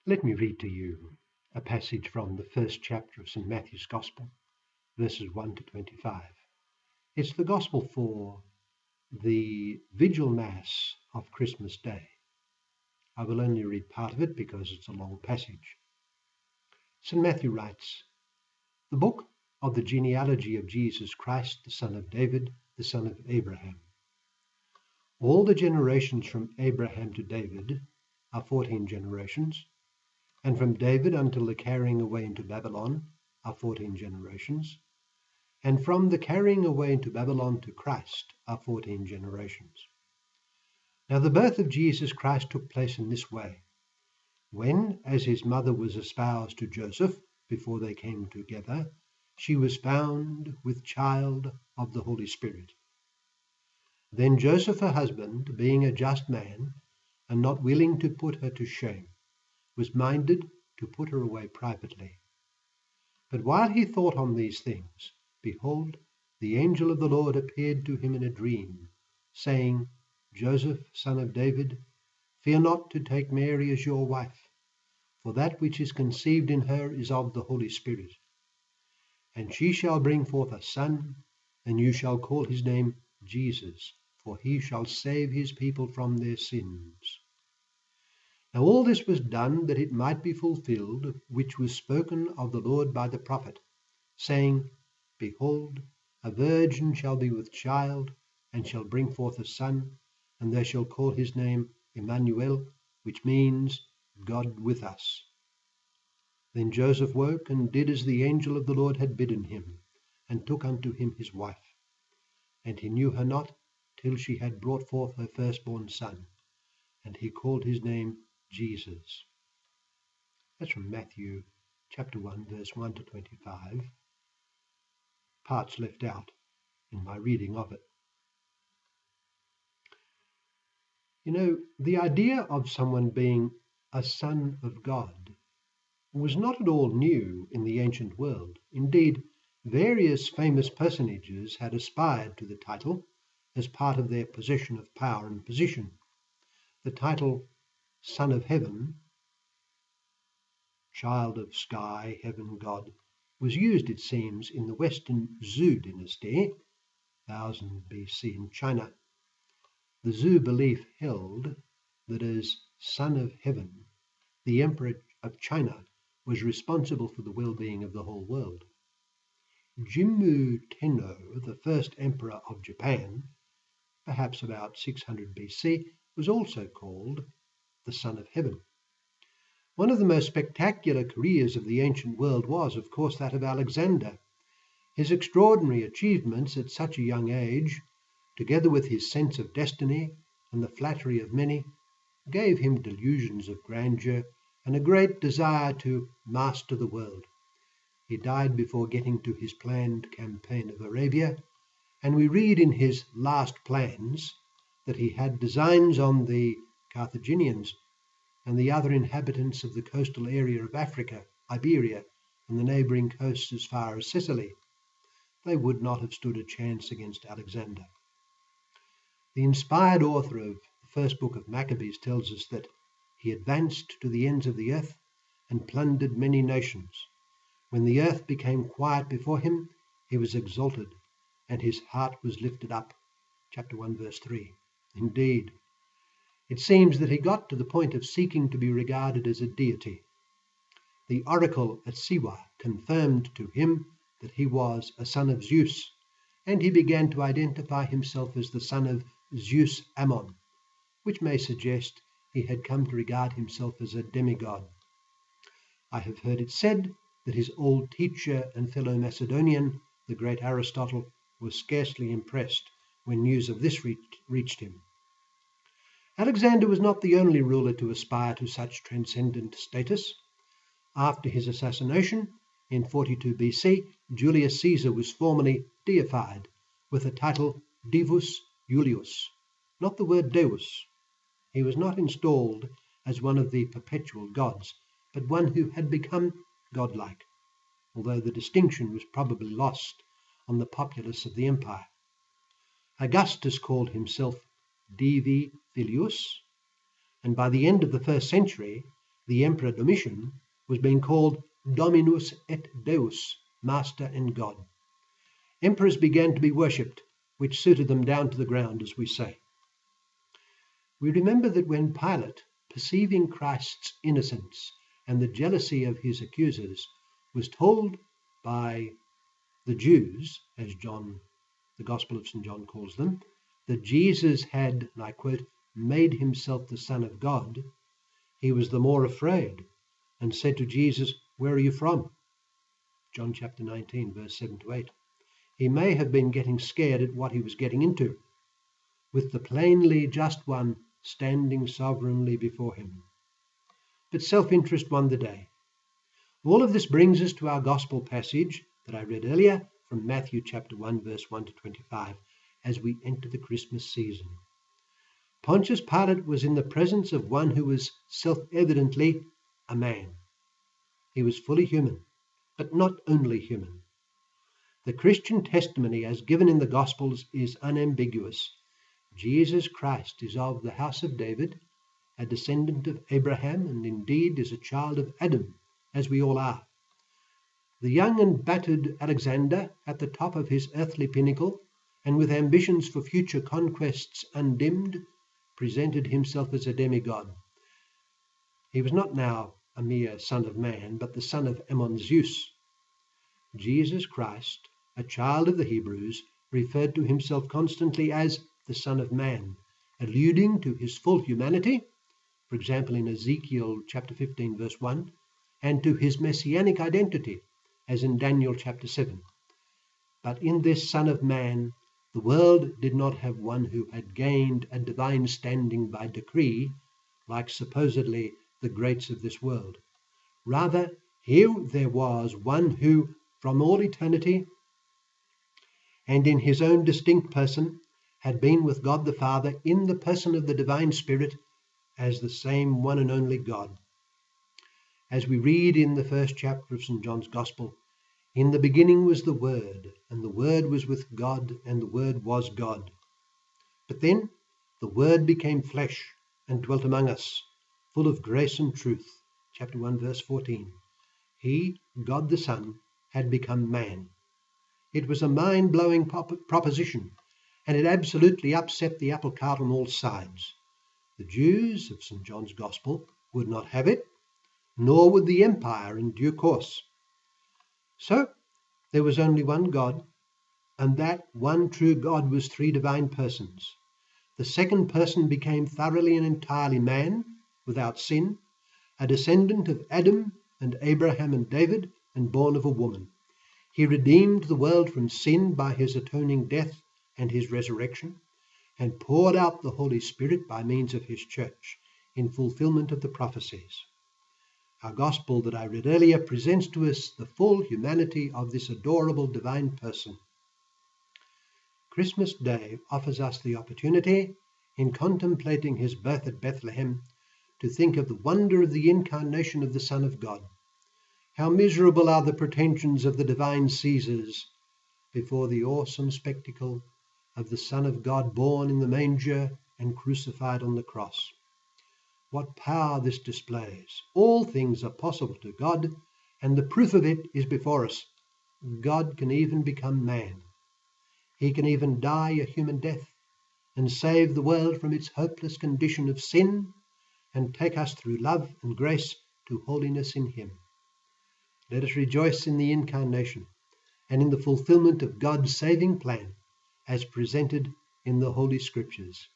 Let me read to you a passage from the first chapter of St. Matthew's Gospel, verses 1 to 25. It's the Gospel for the Vigil Mass of Christmas Day. I will only read part of it because it's a long passage. St. Matthew writes, "The book of the genealogy of Jesus Christ, the son of David, the son of Abraham. All the generations from Abraham to David are 14 generations, and from David until the carrying away into Babylon are 14 generations, and from the carrying away into Babylon to Christ are 14 generations. Now the birth of Jesus Christ took place in this way. When, as his mother was espoused to Joseph, before they came together, she was found with child of the Holy Spirit. Then Joseph, her husband, being a just man, and not willing to put her to shame, was minded to put her away privately. But while he thought on these things, behold, the angel of the Lord appeared to him in a dream, saying, Joseph, son of David, fear not to take Mary as your wife, for that which is conceived in her is of the Holy Spirit. And she shall bring forth a son, and you shall call his name Jesus, for he shall save his people from their sins. Now all this was done that it might be fulfilled, which was spoken of the Lord by the prophet, saying, Behold, a virgin shall be with child, and shall bring forth a son, and they shall call his name Emmanuel, which means God with us. Then Joseph woke, and did as the angel of the Lord had bidden him, and took unto him his wife. And he knew her not, till she had brought forth her firstborn son, and he called his name Jesus." That's from Matthew chapter 1, verse 1 to 25. Parts left out in my reading of it. You know, the idea of someone being a son of God was not at all new in the ancient world. Indeed, various famous personages had aspired to the title as part of their possession of power and position. The title Son of Heaven, Child of Sky, Heaven, God, was used, it seems, in the Western Zhou dynasty, 1000 BC in China. The Zhou belief held that as Son of Heaven, the Emperor of China was responsible for the well-being of the whole world. Jimmu Tenno, the first emperor of Japan, perhaps about 600 BC, was also called the Son of Heaven. One of the most spectacular careers of the ancient world was, of course, that of Alexander. His extraordinary achievements at such a young age, together with his sense of destiny and the flattery of many, gave him delusions of grandeur and a great desire to master the world. He died before getting to his planned campaign of Arabia, and we read in his last plans that he had designs on the Carthaginians and the other inhabitants of the coastal area of Africa, Iberia, and the neighboring coasts as far as Sicily. They would not have stood a chance against Alexander. The inspired author of the first book of Maccabees tells us that he advanced to the ends of the earth and plundered many nations. When the earth became quiet before him, he was exalted, and his heart was lifted up. Chapter 1, verse 3. Indeed, it seems that he got to the point of seeking to be regarded as a deity. The oracle at Siwa confirmed to him that he was a son of Zeus, and he began to identify himself as the son of Zeus Ammon, which may suggest he had come to regard himself as a demigod. I have heard it said that his old teacher and fellow Macedonian, the great Aristotle, was scarcely impressed when news of this reached him. Alexander was not the only ruler to aspire to such transcendent status. After his assassination in 42 BC, Julius Caesar was formally deified with the title Divus Iulius, not the word Deus. He was not installed as one of the perpetual gods, but one who had become godlike, although the distinction was probably lost on the populace of the empire. Augustus called himself Divi Filius, and by the end of the 1st century, the Emperor Domitian was being called Dominus et Deus, Master and God. Emperors began to be worshipped, which suited them down to the ground, as we say. We remember that when Pilate, perceiving Christ's innocence and the jealousy of his accusers, was told by the Jews, as John, the Gospel of St. John calls them, that Jesus had, and I quote, made himself the Son of God, he was the more afraid and said to Jesus, "Where are you from?" John chapter 19, verse 7 to 8. He may have been getting scared at what he was getting into, with the plainly just one standing sovereignly before him. But self-interest won the day. All of this brings us to our gospel passage that I read earlier from Matthew chapter 1, verse 1 to 25, as we enter the Christmas season. Pontius Pilate was in the presence of one who was self-evidently a man. He was fully human, but not only human. The Christian testimony as given in the Gospels is unambiguous. Jesus Christ is of the house of David, a descendant of Abraham, and indeed is a child of Adam, as we all are. The young and battered Alexander, at the top of his earthly pinnacle, and with ambitions for future conquests undimmed, presented himself as a demigod. He was not now a mere son of man, but the son of Ammon Zeus. Jesus Christ, a child of the Hebrews, referred to himself constantly as the Son of Man, alluding to his full humanity, for example in Ezekiel chapter 15 verse 1, and to his messianic identity, as in Daniel chapter 7. But in this Son of Man, the world did not have one who had gained a divine standing by decree, like supposedly the greats of this world. Rather, here there was one who, from all eternity, and in his own distinct person, had been with God the Father in the person of the divine Spirit as the same one and only God. As we read in the first chapter of St. John's Gospel, in the beginning was the Word, and the Word was with God, and the Word was God. But then the Word became flesh and dwelt among us, full of grace and truth. Chapter 1 verse 14. He, God the Son, had become man. It was a mind-blowing proposition, and it absolutely upset the apple cart on all sides. The Jews of St. John's Gospel would not have it, nor would the empire in due course. So there was only one God, and that one true God was three divine persons. The second person became thoroughly and entirely man, without sin, a descendant of Adam and Abraham and David, and born of a woman. He redeemed the world from sin by his atoning death and his resurrection, and poured out the Holy Spirit by means of his church, in fulfillment of the prophecies. Our gospel that I read earlier presents to us the full humanity of this adorable divine person. Christmas Day offers us the opportunity, in contemplating his birth at Bethlehem, to think of the wonder of the incarnation of the Son of God. How miserable are the pretensions of the divine Caesars before the awesome spectacle of the Son of God born in the manger and crucified on the cross. What power this displays! All things are possible to God, and the proof of it is before us. God can even become man. He can even die a human death and save the world from its hopeless condition of sin and take us through love and grace to holiness in him. Let us rejoice in the incarnation and in the fulfillment of God's saving plan as presented in the Holy Scriptures.